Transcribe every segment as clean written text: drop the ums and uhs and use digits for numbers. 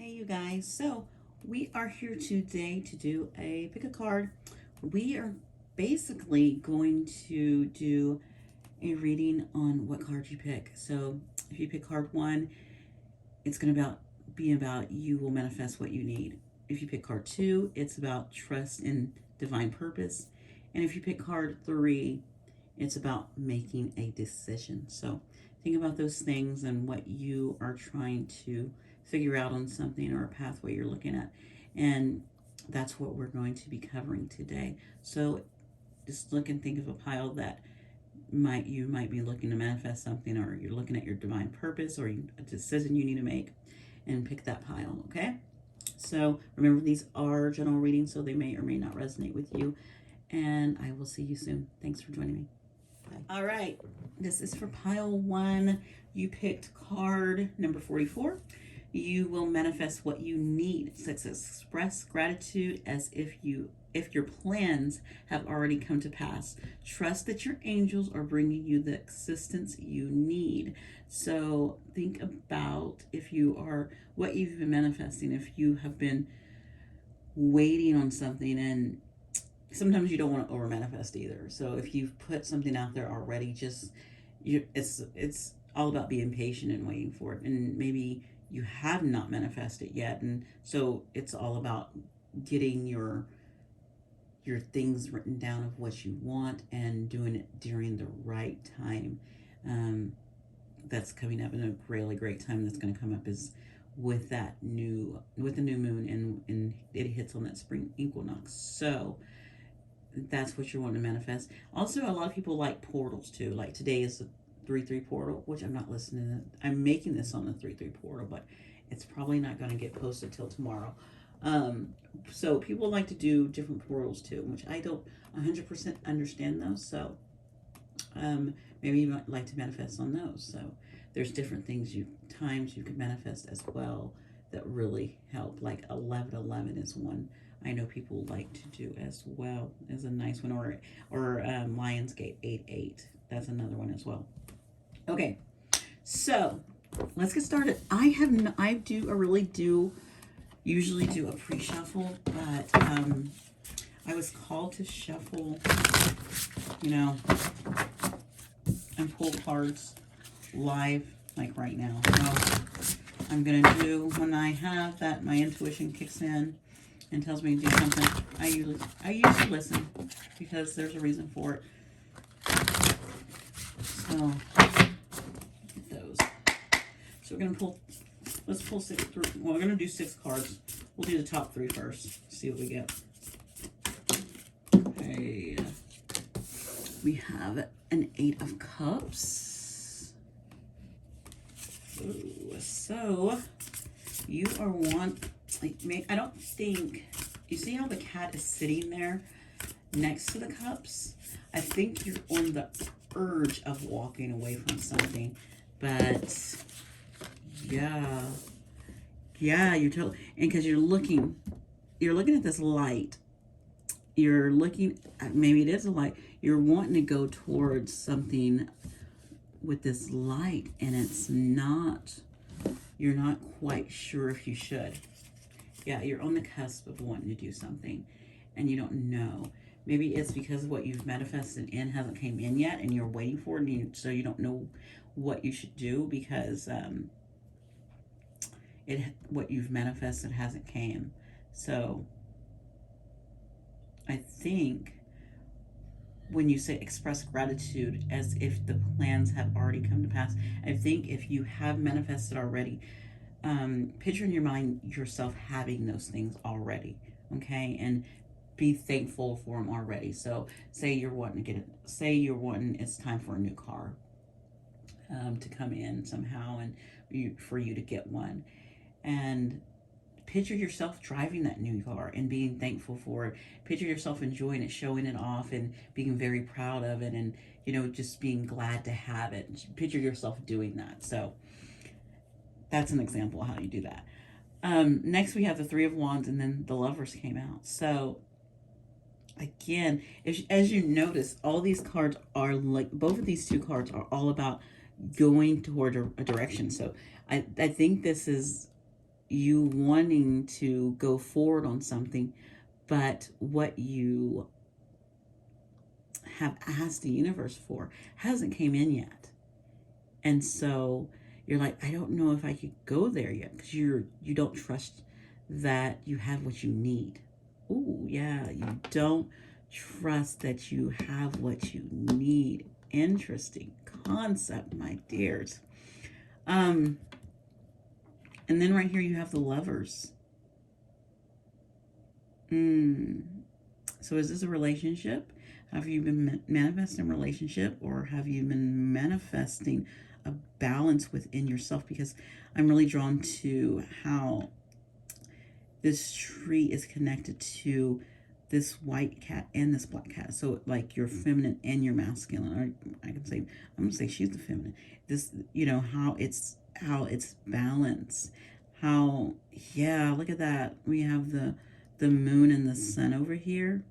Hey you guys, so we are here today to do a pick a card. We are basically going to do a reading on what card you pick. So if you pick card one, it's going to be about you will manifest what you need. If you pick card two, it's about trust in divine purpose. And if you pick card three, it's about making a decision. So think about those things and what you are trying to figure out on something or a pathway you're looking at. And that's what we're going to be covering today. So just look and think of a pile that you might be looking to manifest something, or you're looking at your divine purpose or a decision you need to make, and pick that pile. Okay, so remember, these are general readings, so they may or may not resonate with you, and I will see you soon. Thanks for joining me. Bye. All right, this is for pile one. You picked card number 44. You will manifest what you need. So it's express gratitude as if your plans have already come to pass. Trust that your angels are bringing you the assistance you need. So think about what you've been manifesting. If you have been waiting on something, and sometimes you don't want to over manifest either. So if you've put something out there already, it's all about being patient and waiting for it. And maybe you have not manifested yet, and so it's all about getting your things written down of what you want and doing it during the right time. That's coming up, in a really great time that's going to come up is with the new moon, and it hits on that spring equinox. So that's what you're wanting to manifest. Also, a lot of people like portals too. Like today is the 3-3 portal, which I'm not listening to. I'm making this on the 3-3 portal, but it's probably not going to get posted till tomorrow. So people like to do different portals too, which I don't 100% understand those. So maybe you might like to manifest on those. So there's different times you can manifest as well that really help. Like 1111 is one I know people like to do as well, as a nice one, or Lionsgate 88. That's another one as well. Okay, so let's get started. I usually do a pre-shuffle, but I was called to shuffle, and pull cards live like right now. So I'm gonna do, when I have that, my intuition kicks in and tells me to do something, I usually listen, because there's a reason for it. So get those. So we're gonna let's pull we're gonna do 6 cards. We'll do the top 3 first. See what we get. Okay. We have an 8 of Cups. Ooh, so you are I don't think, you see how the cat is sitting there next to the cups? I think you're on the urge of walking away from something, but yeah, you're totally, and because you're looking at this light, you're looking at, maybe it is a light, you're wanting to go towards something with this light, and you're not quite sure if you should. Yeah, you're on the cusp of wanting to do something, and you don't know. Maybe it's because what you've manifested in hasn't came in yet, and you're waiting for it, and so you don't know what you should do, because what you've manifested hasn't came. So I think when you say express gratitude as if the plans have already come to pass, I think if you have manifested already, picture in your mind yourself having those things already, okay? And be thankful for them already. So say you're wanting it's time for a new car to come in somehow, and for you to get one. And picture yourself driving that new car and being thankful for it. Picture yourself enjoying it, showing it off, and being very proud of it, and just being glad to have it. Picture yourself doing that. So that's an example of how you do that. Next we have the 3 of Wands, and then the Lovers came out. So again, as you notice, all these cards are like, both of these 2 cards are all about going toward a direction. So I think this is you wanting to go forward on something, but what you have asked the universe for hasn't came in yet. And so you're like, I don't know if I could go there yet, because you don't trust that you have what you need. Ooh, yeah, you don't trust that you have what you need. Interesting concept, my dears. And then right here you have the Lovers. So is this a relationship? Have you been manifesting a relationship, or have you been manifesting a balance within yourself? Because I'm really drawn to how this tree is connected to this white cat and this black cat. So like your feminine and your masculine. Or I can say, I'm gonna say she's the feminine. This, you know, how it's balanced. How, yeah, look at that. We have the moon and the sun over here.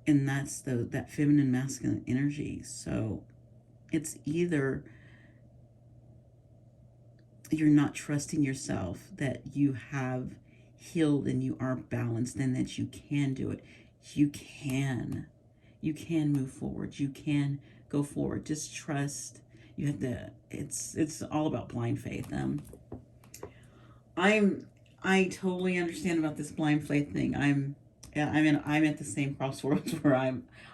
And that's that feminine masculine energy. So it's either you're not trusting yourself that you have healed and you are balanced and that you can do it. You can move forward. You can go forward. Just trust. You have to, it's all about blind faith. I totally understand about this blind faith thing. I'm at the same crossroads where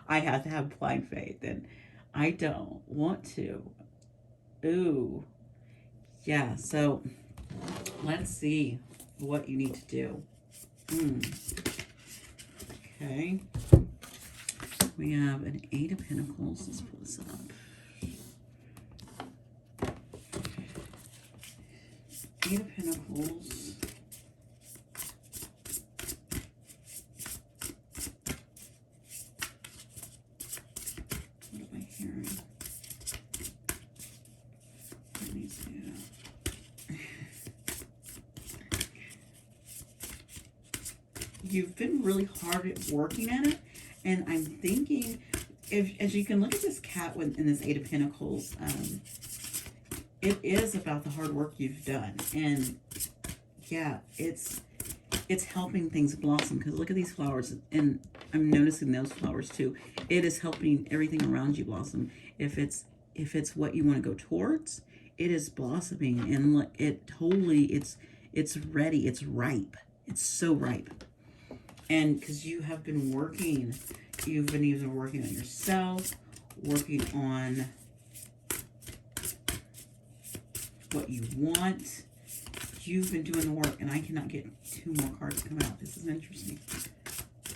I have to have blind faith, and I don't want to. Ooh. Yeah, so let's see what you need to do. Okay. We have an 8 of Pentacles. Let's pull this up. 8 of Pentacles. What am I hearing? Let me see. You've been really hard at working at it, and I'm thinking, as you can look at this cat in this 8 of Pentacles, it is about the hard work you've done, and yeah, it's helping things blossom. Because look at these flowers, and I'm noticing those flowers too. It is helping everything around you blossom. If it's what you want to go towards, it is blossoming, and it totally, it's ready, it's ripe, it's so ripe. And because you have been working, you've been either working on yourself, working on what you want. You've been doing the work, and I cannot get 2 more cards to come out. This is interesting,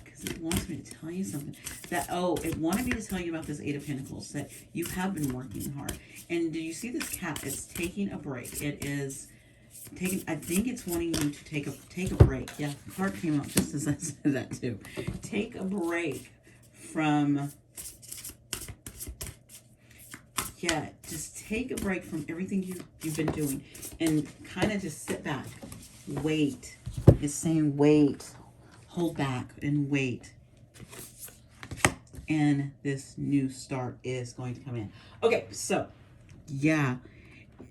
because it wants me to tell you something. It wanted me to tell you about this 8 of Pentacles, that you have been working hard. And do you see this cat? It's taking a break. It is taking, I think it's wanting you to take a break. Yeah, the card came out just as I said that too. Take a break from, yeah, just take a break from everything you've been doing, and kind of just sit back. Wait. It's saying wait. Hold back and wait. And this new start is going to come in. Okay, so yeah.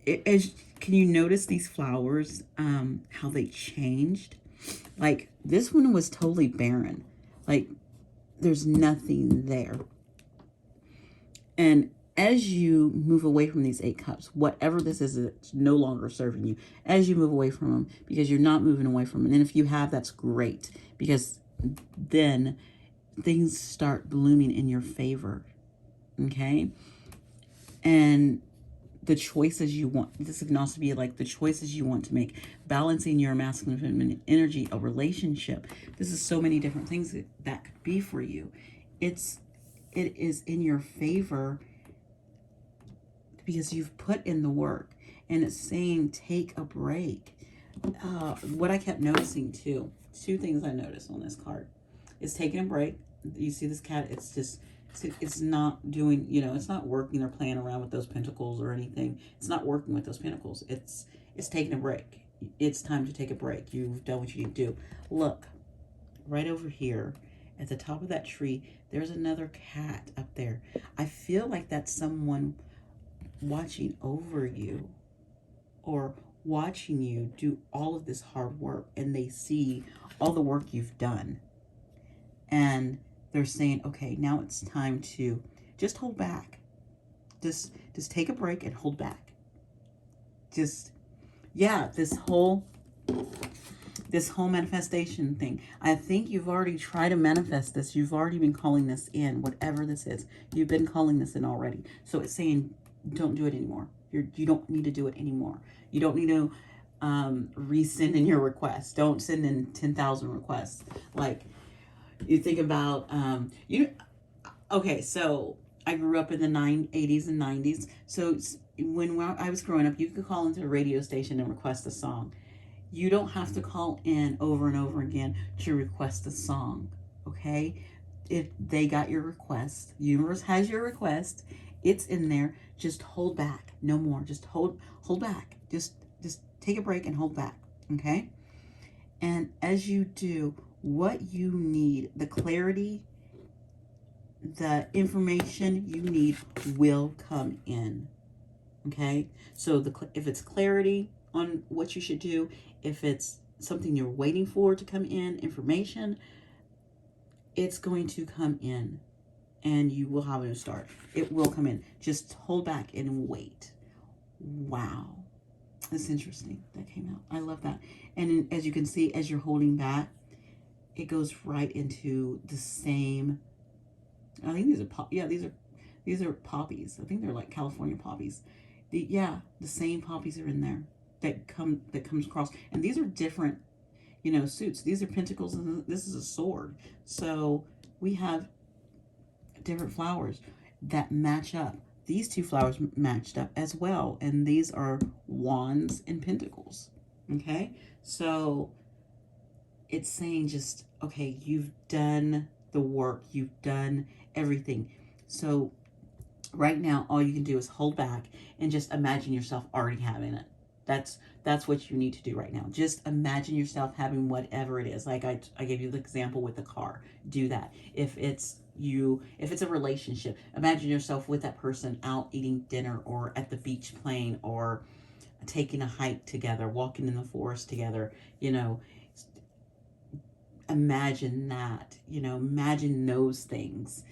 Can you notice these flowers, how they changed? Like, this one was totally barren. Like, there's nothing there. And as you move away from these 8 cups, whatever this is, it's no longer serving you. As you move away from them, because you're not moving away from them. And if you have, that's great, because then things start blooming in your favor. Okay? And the choices you want, this can also be like the choices you want to make, balancing your masculine and feminine energy, a relationship. This is so many different things that could be for you. It is in your favor because you've put in the work, and it's saying take a break. What I kept noticing too, 2 things I noticed on this card is taking a break. You see this cat, it's not doing, it's not working or playing around with those pentacles or anything. It's not working with those pentacles. It's taking a break. It's time to take a break. You've done what you need to do. Look, right over here at the top of that tree, there's another cat up there. I feel like that's someone watching over you, or watching you do all of this hard work, and they see all the work you've done. And they're saying, okay, now it's time to just hold back. Just take a break and hold back. Just, yeah, this whole manifestation thing. I think you've already tried to manifest this. You've already been calling this in, whatever this is. You've been calling this in already. So it's saying, don't do it anymore. You don't need to do it anymore. You don't need to resend in your request. Don't send in 10,000 requests. Like, you think about, okay, so I grew up in the 80s and 90s. So when I was growing up, you could call into a radio station and request a song. You don't have to call in over and over again to request a song, okay? If they got your request, universe has your request, it's in there. Just hold back, no more. Just hold back. Just take a break and hold back, okay? And as you do, what you need, the clarity, the information you need will come in, okay? So if it's clarity on what you should do, if it's something you're waiting for to come in, information, it's going to come in, and you will have a new start. It will come in. Just hold back and wait. Wow. That's interesting. That came out. I love that. And as you can see, as you're holding back, it goes right into the same. I think these are these are poppies. I think they're like California poppies. The same poppies are in there that comes across. And these are different, suits. These are pentacles, and this is a sword. So we have different flowers that match up. These two flowers matched up as well, and these are wands and pentacles. Okay, so it's saying just, okay, you've done the work, you've done everything. So right now, all you can do is hold back and just imagine yourself already having it. That's what you need to do right now. Just imagine yourself having whatever it is. Like I gave you the example with the car. Do that. If it's a relationship, imagine yourself with that person out eating dinner or at the beach playing or taking a hike together, walking in the forest together, imagine that, imagine those things.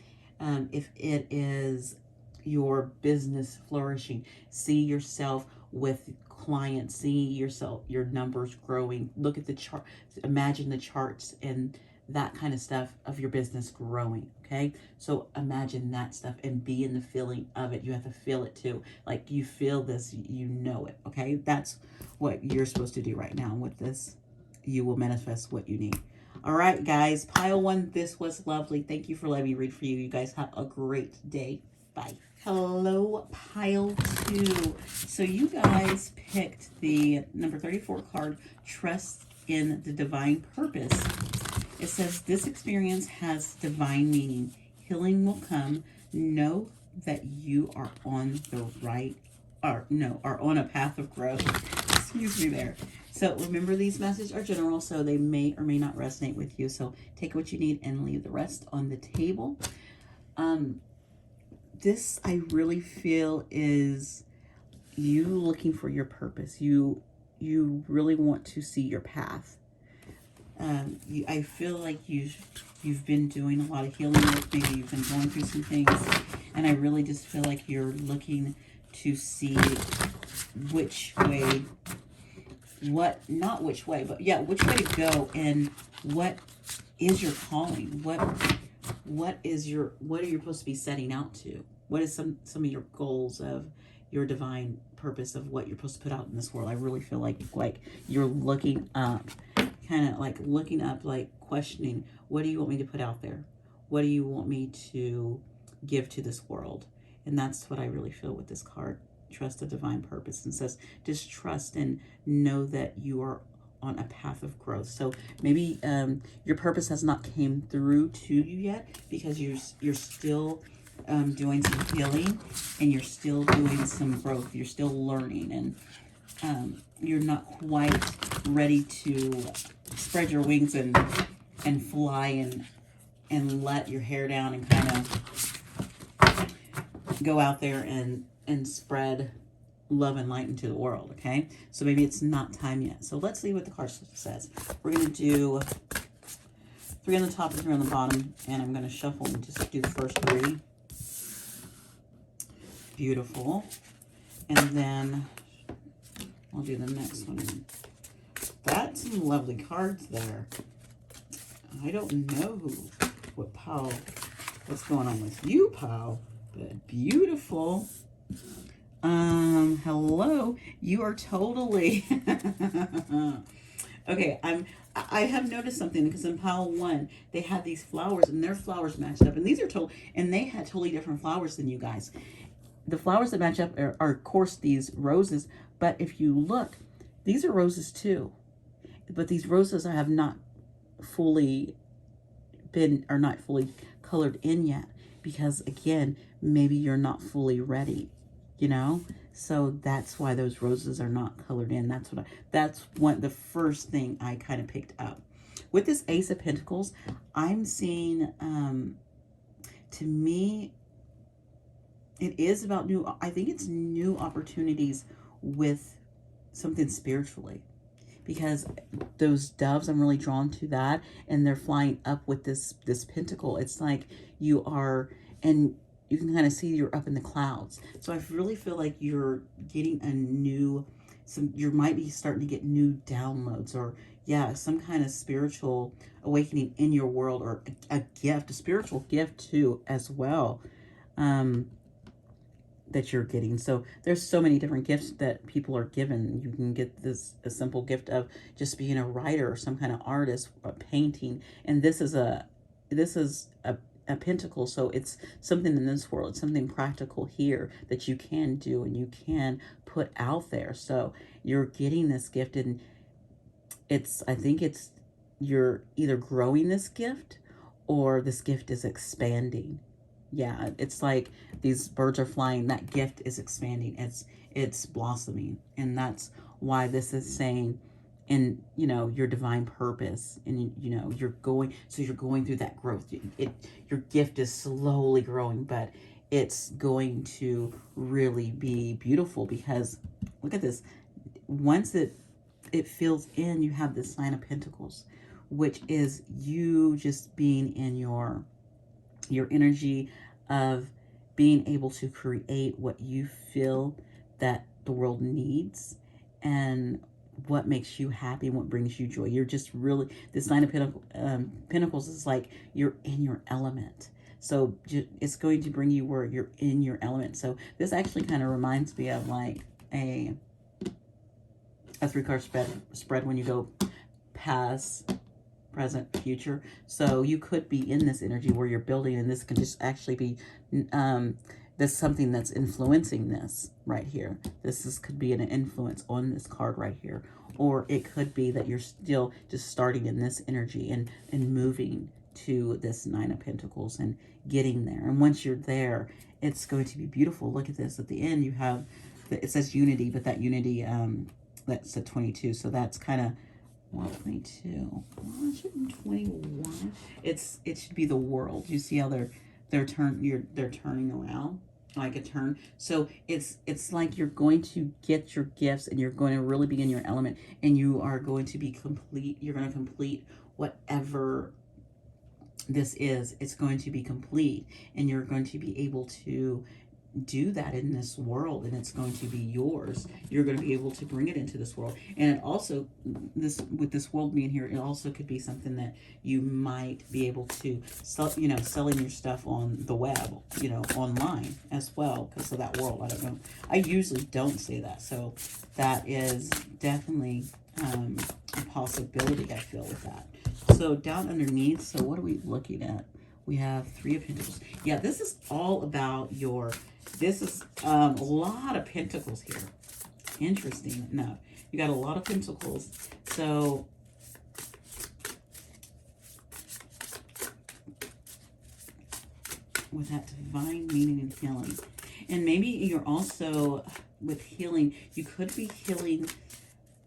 If it is your business flourishing, see yourself with clients, see yourself, your numbers growing. Look at the chart, imagine the charts and that kind of stuff of your business growing. Okay, so imagine that stuff and be in the feeling of it. You have to feel it too. Like you feel this, you know it. Okay, that's what you're supposed to do right now with this. You will manifest what you need. All right, guys, pile one, this was lovely. Thank you for letting me read for you. You guys have a great day. Bye. Hello, pile two. So you guys picked the number 34 card, Trust in the Divine Purpose. It says, this experience has divine meaning. Healing will come. Know that you are on the are on a path of growth. Excuse me there. So remember, these messages are general, so they may or may not resonate with you. So take what you need and leave the rest on the table. This I really feel is you looking for your purpose. You really want to see your path. I feel like you've been doing a lot of healing work. Maybe you've been going through some things, and I really just feel like you're looking to see which way, not which way, but yeah, which way to go, and what is your calling? What are you supposed to be setting out to? What is some of your goals of your divine purpose of what you're supposed to put out in this world? I really feel like you're looking up, kind of like looking up, like questioning, what do you want me to put out there? What do you want me to give to this world? And that's what I really feel with this card, Trust the Divine Purpose, and says just trust and know that you are on a path of growth. So maybe your purpose has not came through to you yet because you're still doing some healing, and you're still doing some growth. You're still learning, and you're not quite ready to spread your wings and fly and let your hair down and kind of go out there and spread love and light into the world, okay? So maybe it's not time yet. So let's see what the card says. We're going to do 3 on the top and 3 on the bottom, and I'm going to shuffle and just do the first 3. Beautiful. And then I'll do the next one. That's some lovely cards there. I don't know what's going on with you, pal, but beautiful. Hello. You are totally okay. I have noticed something because in pile 1 they had these flowers and their flowers matched up, and these are and they had totally different flowers than you guys. The flowers that match up are of course these roses, but if you look, these are roses too, but these roses have not fully are not fully colored in yet, because again, maybe you're not fully ready, you know? So that's why those roses are not colored in. That's the first thing I kind of picked up. With this Ace of Pentacles, I'm seeing, to me, it is about I think it's new opportunities with something spiritually. Because those doves, I'm really drawn to that, and they're flying up with this pentacle. It's like you are, and you can kind of see you're up in the clouds. So I really feel like you're getting you might be starting to get new downloads, or yeah, some kind of spiritual awakening in your world, or a gift, a spiritual gift too, as well. That you're getting. So there's so many different gifts that people are given. You can get a simple gift of just being a writer or some kind of artist, or painting. And this is a pentacle, so it's something in this world. It's something practical here that you can do and you can put out there. So you're getting this gift, and I think you're either growing this gift or this gift is expanding. Yeah, it's like these birds are flying. That gift is expanding. It's blossoming. And that's why this is saying, in, you know, your divine purpose. And, you know, you're going through that growth. Your gift is slowly growing, but it's going to really be beautiful, because look at this. Once it fills in, you have this 9 of Pentacles, which is you just being in your energy of being able to create what you feel that the world needs, and what makes you happy and what brings you joy. You're just really, this 9 of Pentacles is like you're in your element. So it's going to bring you where you're in your element. So this actually kind of reminds me of like a 3-card spread when you go past, present, future. So you could be in this energy where you're building, and this can just actually be there's something that's influencing this right here. Could be an influence on this card right here, or it could be that you're still just starting in this energy and moving to this 9 of Pentacles and getting there. And once you're there, it's going to be beautiful. Look at this. At the end, you have it says unity, but that unity that's a 22. So that's kind of 122. Well, it should be 21. It should be the world. You see how they're turning around like a turn. So it's like you're going to get your gifts, and you're going to really be in your element, and you are going to be complete. You're going to complete whatever this is. It's going to be complete, and you're going to be able to do that in this world, and it's going to be yours. You're going to be able to bring it into this world. And it also, with this world being here, it also could be something that you might be able to sell, you know, selling your stuff on the web, you know, online as well, because of that world. I don't know, I usually don't say that, so that is definitely a possibility, I feel, with that. So down underneath, so what are we looking at? We have 3 of Pentacles. Yeah, this is all about this is a lot of Pentacles here. Interesting. No, you got a lot of Pentacles. So with that divine meaning and healing. And maybe you're also, with healing, you could be healing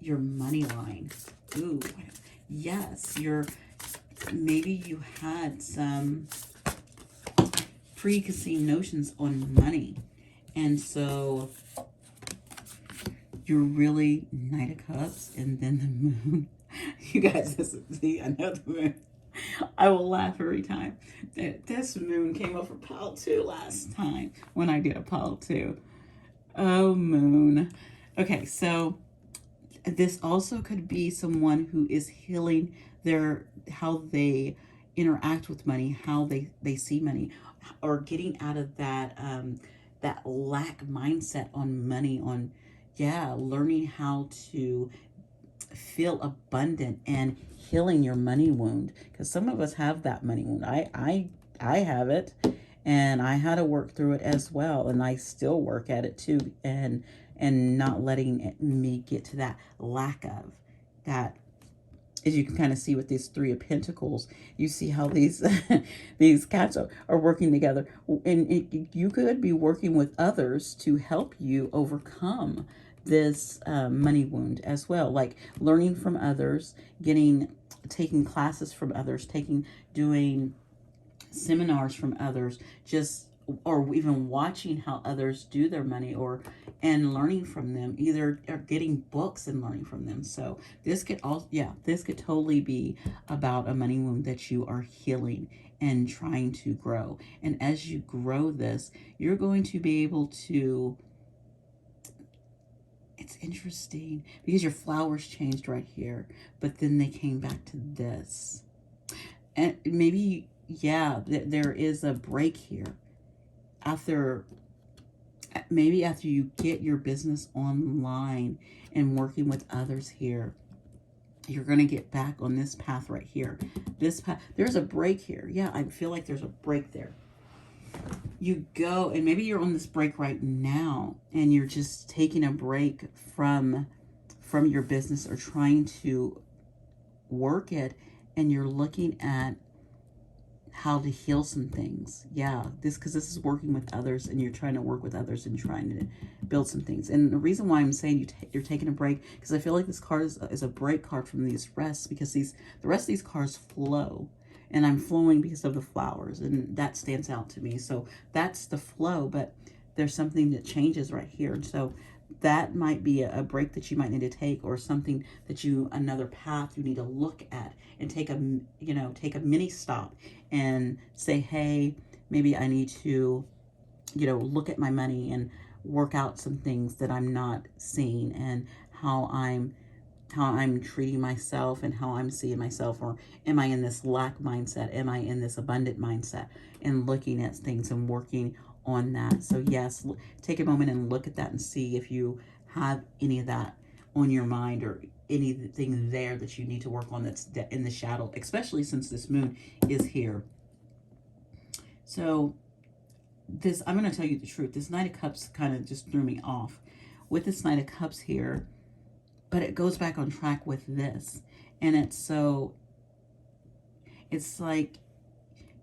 your money line. Ooh, yes, maybe you had some preconceived notions on money, and so you're really Knight of Cups, and then the moon. You guys, see, I know the moon. I will laugh every time. This moon came up for pile 2 last time when I did a pile 2. Oh, moon. Okay, so this also could be someone who is healing how they interact with money, how they see money, or getting out of that lack mindset on money, on learning how to feel abundant and healing your money wound, because some of us have that money wound. I have it, and I had to work through it as well, and I still work at it too, and not letting me get to that lack of that. As you can kind of see with these 3 of Pentacles, you see how these these cats are working together, and you could be working with others to help you overcome this money wound as well, like learning from others, taking classes from others, doing seminars from others, or even watching how others do their money, and learning from them, either or getting books and learning from them. So this could totally be about a money wound that you are healing and trying to grow. And as you grow this, you're going to be able to, it's interesting because your flowers changed right here, but then they came back to this. And maybe, there is a break here. Maybe after you get your business online and working with others here, you're going to get back on this path right here. This path, there's a break here. Yeah, I feel like there's a break there. You go, and maybe you're on this break right now, and you're just taking a break from your business, or trying to work it, and you're looking at how to heal some things. Because this is working with others, and you're trying to work with others and trying to build some things. And the reason why I'm saying you're taking a break, because I feel like this card is a break card from these rests, because the rest of these cards flow, and I'm flowing because of the flowers, and that stands out to me. So that's the flow, but there's something that changes right here. And so that might be a break that you might need to take, or something that another path you need to look at, and take a mini stop and say, hey, maybe I need to, look at my money and work out some things that I'm not seeing, and how I'm treating myself, and how I'm seeing myself. Or am I in this lack mindset? Am I in this abundant mindset? And looking at things and working on that. So yes, take a moment and look at that and see if you have any of that on your mind, or anything there that you need to work on that's in the shadow, especially since this moon is here. So I'm going to tell you the truth. This Knight of Cups kind of just threw me off with this Knight of Cups here, but it goes back on track with this. And it's like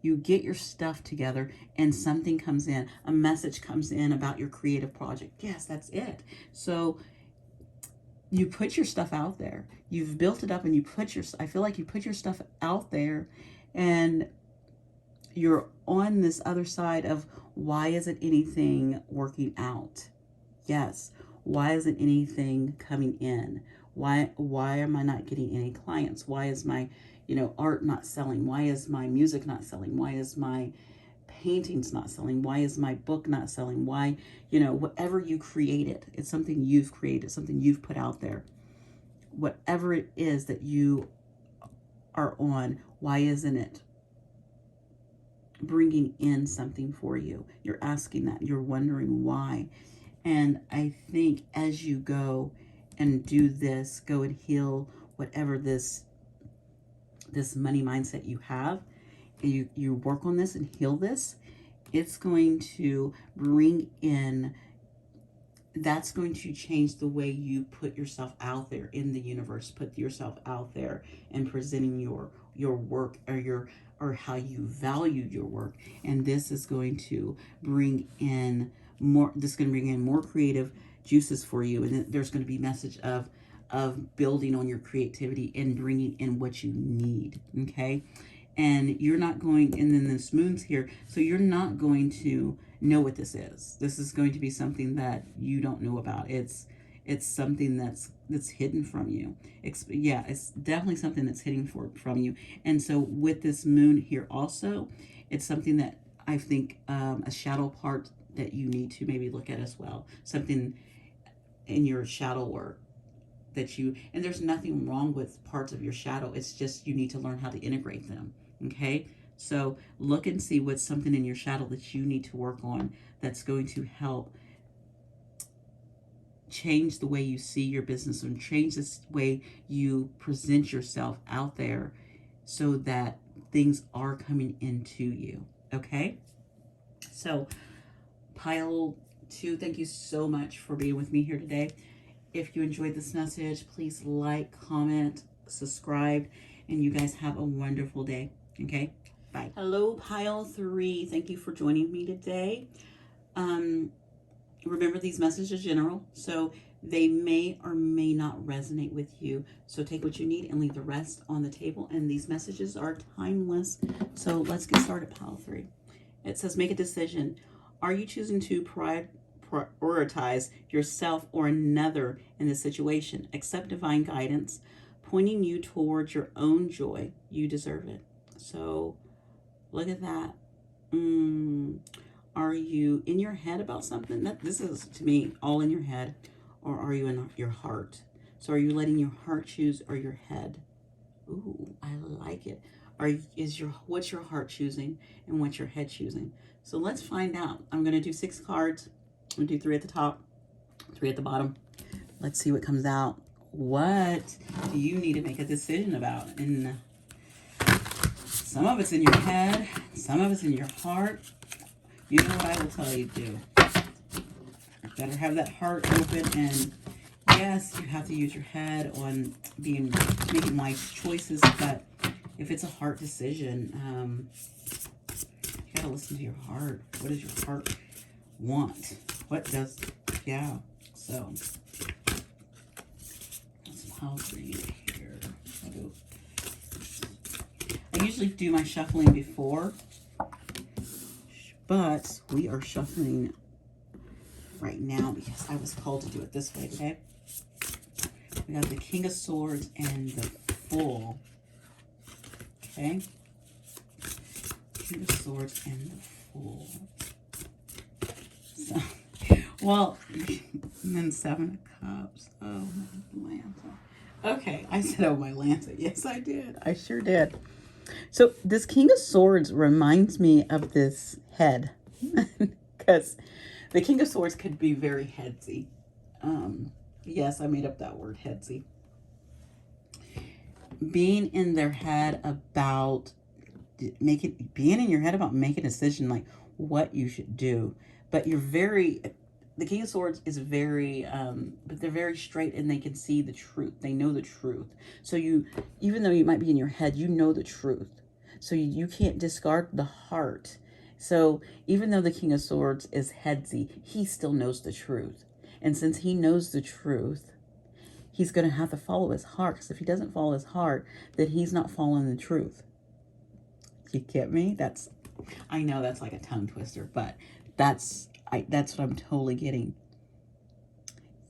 you get your stuff together, and something comes in, a message comes in about your creative project. Yes, that's it. So you put your stuff out there. You've built it up, and I feel like you put your stuff out there, and you're on this other side of, why isn't anything working out? Yes. Why isn't anything coming in? Why am I not getting any clients? Why is my, art not selling? Why is my music not selling? Why is my paintings not selling? Why is my book not selling? Why, whatever you created, it's something you've created, something you've put out there. Whatever it is that you are on, why isn't it bringing in something for you? You're asking that. You're wondering why. And I think as you go and do this, go and heal whatever this money mindset you have, and you work on this and heal this, it's going to bring in, that's going to change the way you put yourself out there in the universe, put yourself out there and presenting your work, or how you value your work. And this is going to bring in more creative juices for you. And then there's going to be message of building on your creativity and bringing in what you need. Okay. And you're not going, and then this moon's here, so you're not going to know what this is. This is going to be something that you don't know about. It's it's something that's hidden from you. Yeah, it's definitely something that's hidden from you. And so with this moon here also, it's something that I think a shadow part that you need to maybe look at as well. Something in your shadow work that you, and there's nothing wrong with parts of your shadow. It's just you need to learn how to integrate them. Okay? So look and see what's something in your shadow that you need to work on that's going to help change the way you see your business and change the way you present yourself out there so that things are coming into you. Okay? So pile 2, thank you so much for being with me here today. If you enjoyed this message, please like, comment, subscribe, and you guys have a wonderful day. Okay? Bye. Hello, pile 3. Thank you for joining me today. Remember, these messages are general, so they may or may not resonate with you. So take what you need and leave the rest on the table. And these messages are timeless. So let's get started, pile 3. It says, make a decision. Are you choosing to prioritize yourself or another in this situation? Accept divine guidance, pointing you towards your own joy. You deserve it. So look at that. Are you in your head about something? This is, to me, all in your head, or are you in your heart? So are you letting your heart choose or your head? Ooh, I like it. What's your heart choosing and what's your head choosing? So let's find out. I'm going to do 6 cards. I'm going to do 3 at the top, 3 at the bottom. Let's see what comes out. What do you need to make a decision about? And some of it's in your head, some of it's in your heart. You know what I will tell you to do. You better have that heart open, and yes, you have to use your head on making wise choices, but if it's a heart decision, you gotta listen to your heart. What does your heart want? Yeah, so let's pile 3 here. I usually do my shuffling before, but we are shuffling right now because I was called to do it this way today. We got the King of Swords and the Fool. Okay. King of Swords and the Fool. So, well, and then 7 of Cups. Oh, my Lanta. Okay, I said, oh, my Lanta. Yes, I did. I sure did. So this King of Swords reminds me of this head, because the King of Swords could be very headsy. Yes, I made up that word, headsy. Being in their head about being in your head about making a decision like what you should do. But the King of Swords is very, but they're very straight and they can see the truth. They know the truth. So even though you might be in your head, you know the truth. So you can't discard the heart. So even though the King of Swords is headsy, he still knows the truth. And since he knows the truth, he's going to have to follow his heart. Because if he doesn't follow his heart, then he's not following the truth. You get me? I know that's like a tongue twister, but that's what I'm totally getting.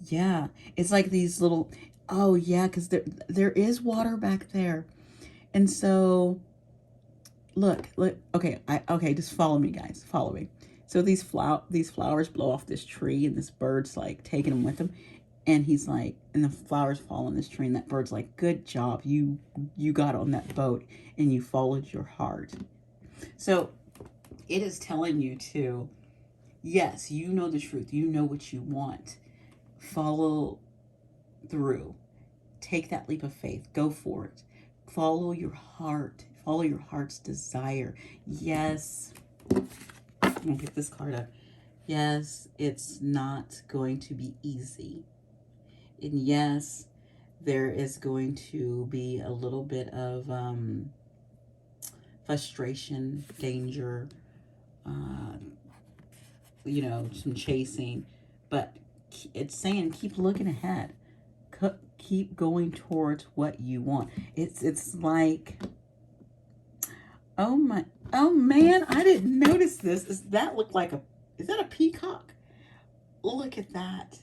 Yeah, it's like these little, oh yeah, because there is water back there. And so, look, okay, just follow me, guys, follow me. So these flowers blow off this tree, and this bird's like taking them with him. And he's like, and the flowers fall on this tree, and that bird's like, good job, you got on that boat, and you followed your heart. So it is telling you to, yes, you know the truth. You know what you want. Follow through. Take that leap of faith. Go for it. Follow your heart. Follow your heart's desire. Yes. I'm going to pick this card up. Yes, it's not going to be easy. And yes, there is going to be a little bit of frustration, danger, some chasing, but it's saying keep looking ahead, keep going towards what you want. It's like, oh man, I didn't notice this. Is that a peacock? Look at that.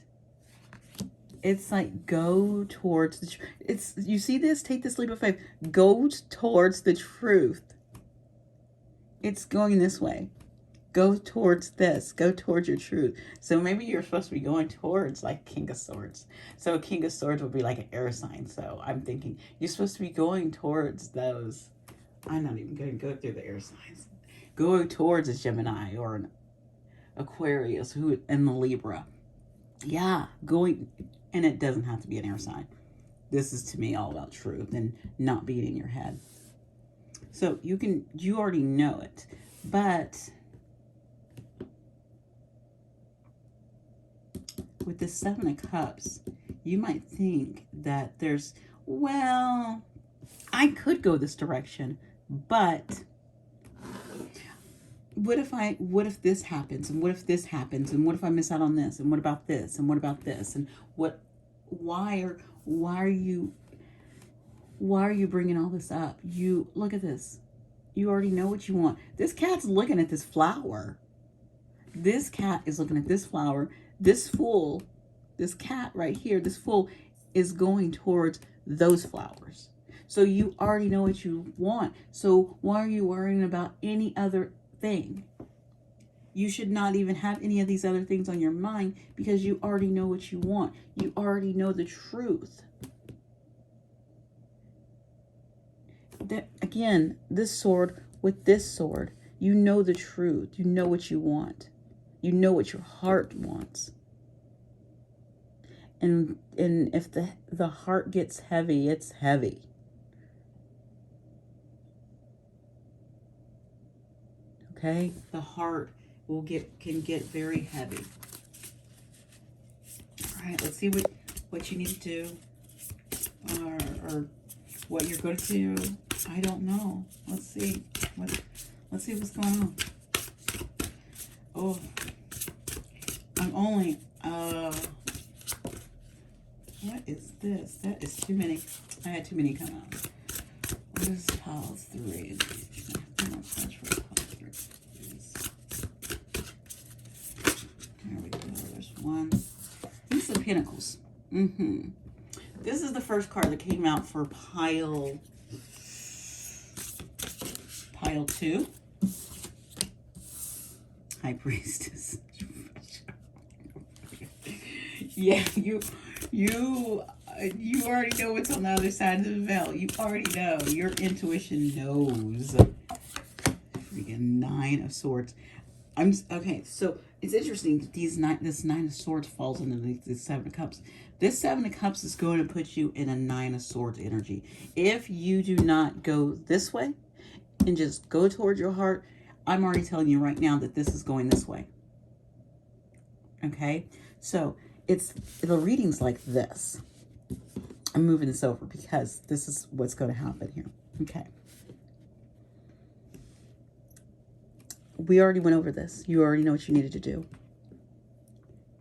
It's like go towards the it's you see this, take this leap of faith, go towards the truth. It's going this way. Go towards this, go towards your truth. So maybe you're supposed to be going towards like King of Swords. So King of Swords would be like an air sign. So I'm thinking you're supposed to be going towards those. I'm not even going to go through the air signs. Go towards a Gemini or an Aquarius who and the Libra. Yeah, going, and it doesn't have to be an air sign. This is to me all about truth and not being in your head. So you already know it, but with the Seven of Cups, you might think that there's, well, I could go this direction, but what if this happens, and what if this happens, and what if I miss out on this, and what about this, and what about this, and why are you bringing all this up? You look at this. You already know what you want. This cat's looking at this flower. This cat is looking at this flower. This fool, this cat right here, this fool is going towards those flowers. So you already know what you want. So why are you worrying about any other thing? You should not even have any of these other things on your mind because you already know what you want. You already know the truth. That, again, this sword with this sword, you know the truth. You know what you want. You know what your heart wants. And if the heart gets heavy, it's heavy. Okay? The heart can get very heavy. All right, let's see what you need to do or what you're going to do. I don't know. Let's see. Let's see what's going on. Oh, I'm only, what is this? That is too many. I had too many come out. What is pile 3? There we go. There's one. These are Pentacles. This is the first card that came out for pile 2. High Priestess. Yeah, you already know what's on the other side of the veil. You already know. Your intuition knows. Freaking 9 of Swords. Okay, so it's interesting. This 9 of Swords falls into the 7 of Cups. This 7 of Cups is going to put you in a 9 of Swords energy. If you do not go this way and just go towards your heart, I'm already telling you right now that this is going this way. Okay, so the reading's like this. I'm moving this over because this is what's going to happen here. Okay. We already went over this. You already know what you needed to do.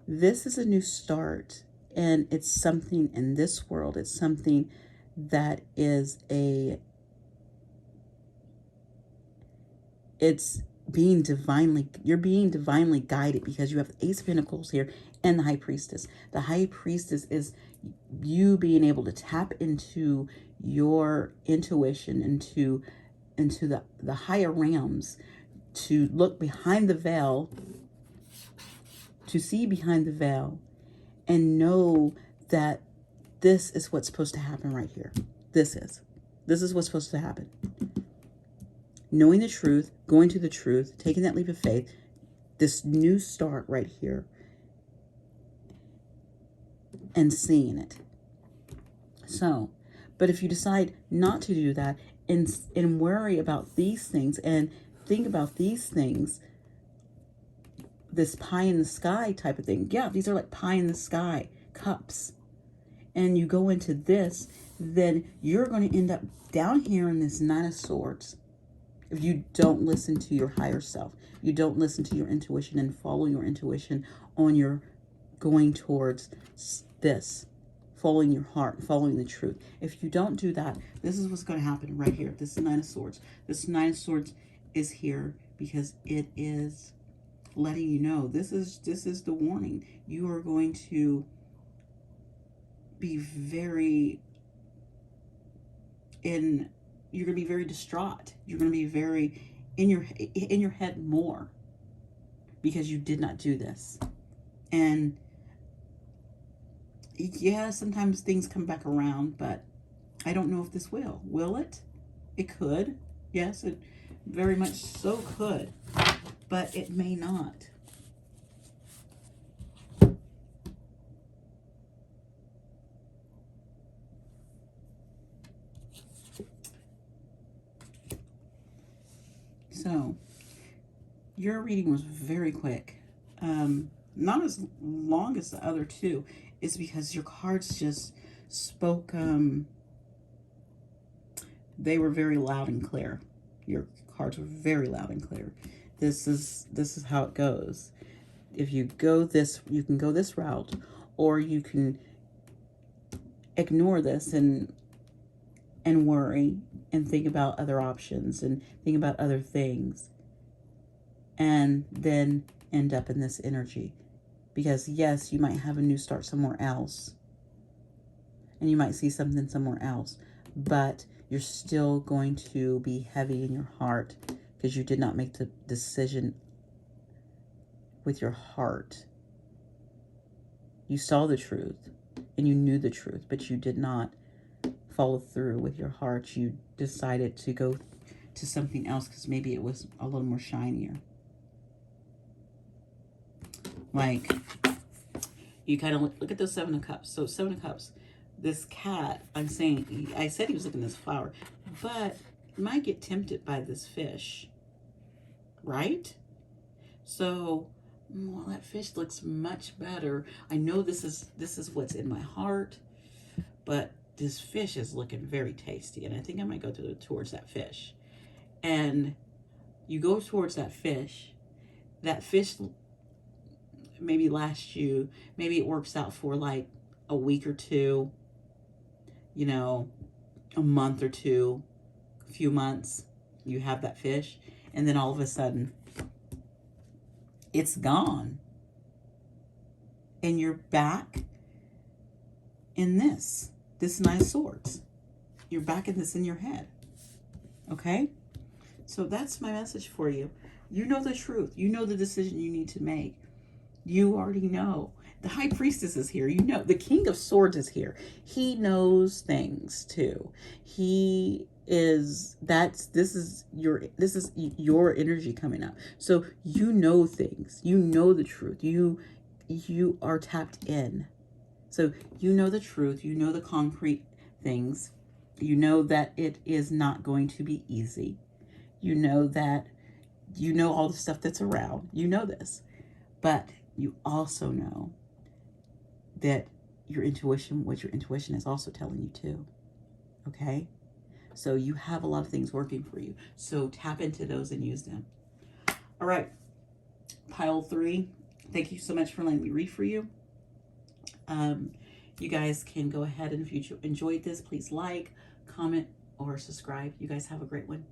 This is a new start, and it's something in this world. It's something that is you're being divinely guided because you have the Ace of Pentacles here and the High Priestess. The High Priestess is you being able to tap into your intuition, into the higher realms, to look behind the veil, to see behind the veil, and know that this is what's supposed to happen right here. This is what's supposed to happen. Knowing the truth, going to the truth, taking that leap of faith, this new start right here, and seeing it. So, but if you decide not to do that and worry about these things and think about these things, this pie in the sky type of thing. Yeah, these are like pie in the sky cups. And you go into this, then you're going to end up down here in this 9 of Swords. If you don't listen to your higher self, you don't listen to your intuition and follow your intuition on your going towards this, following your heart, following the truth. If you don't do that, this is what's going to happen right here. This is 9 of Swords. This 9 of Swords is here because it is letting you know this is the warning. You are going to be very you're going to be very distraught. You're going to be very in your head more because you did not do this. And yeah, sometimes things come back around, but I don't know if this will. Will it? It could. Yes, it very much so could, but it may not. So, your reading was very quick. Not as long as the other two. Is because your cards just spoke, they were very loud and clear. Your cards were very loud and clear. This is how it goes. If you go this, you can go this route, or you can ignore this and worry and think about other options and think about other things, and then end up in this energy. Because yes, you might have a new start somewhere else, and you might see something somewhere else, but you're still going to be heavy in your heart because you did not make the decision with your heart. You saw the truth and you knew the truth, but you did not follow through with your heart. You decided to go to something else because maybe it was a little more shinier. Like, you kind of look at the Seven of Cups. So Seven of Cups, this cat, I said he was looking at this flower, but might get tempted by this fish, right? So, well, that fish looks much better. I know this is what's in my heart, but this fish is looking very tasty, and I think I might go towards that fish. And you go towards that fish maybe lasts you, maybe it works out for like a week or two, you know, a month or two, a few months, you have that fish, and then all of a sudden, it's gone. And you're back in this Nine of Swords. You're back in this in your head. Okay? So that's my message for you. You know the truth. You know the decision you need to make. You already know. The High Priestess is here. You know, the King of Swords is here. He knows things too. This is your energy coming up. So you know things. You know the truth. You are tapped in. So you know the truth. You know the concrete things. You know that it is not going to be easy. You know that all the stuff that's around. You know this. But you also know that what your intuition is also telling you too. Okay? So you have a lot of things working for you. So tap into those and use them. All right. Pile 3. Thank you so much for letting me read for you. You guys can go ahead, and if you enjoyed this, please like, comment, or subscribe. You guys have a great one.